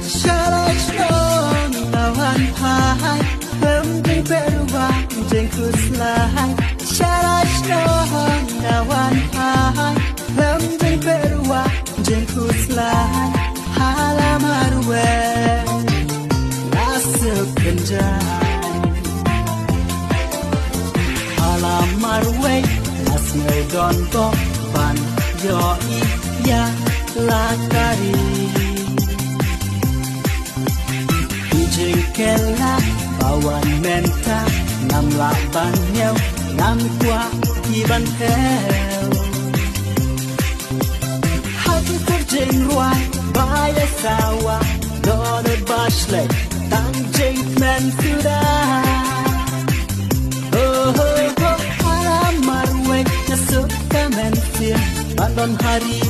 Shalashon lawan hai Hum jeng berwa jeng kuslahai Shalashon lawan hai Hum jeng berwa jeng kuslahai Halamar we Nasib kenjai Halamar we Nasib donko Ban yoi ya lakari Jengkela bawan menta Nam laban nhau Nam qua iban heo Hati terjeng ruai Baya sawa Dona bashle Tang jeng men sudah Oh oh oh Alamar wek Nasuk kamen sir Bandon hari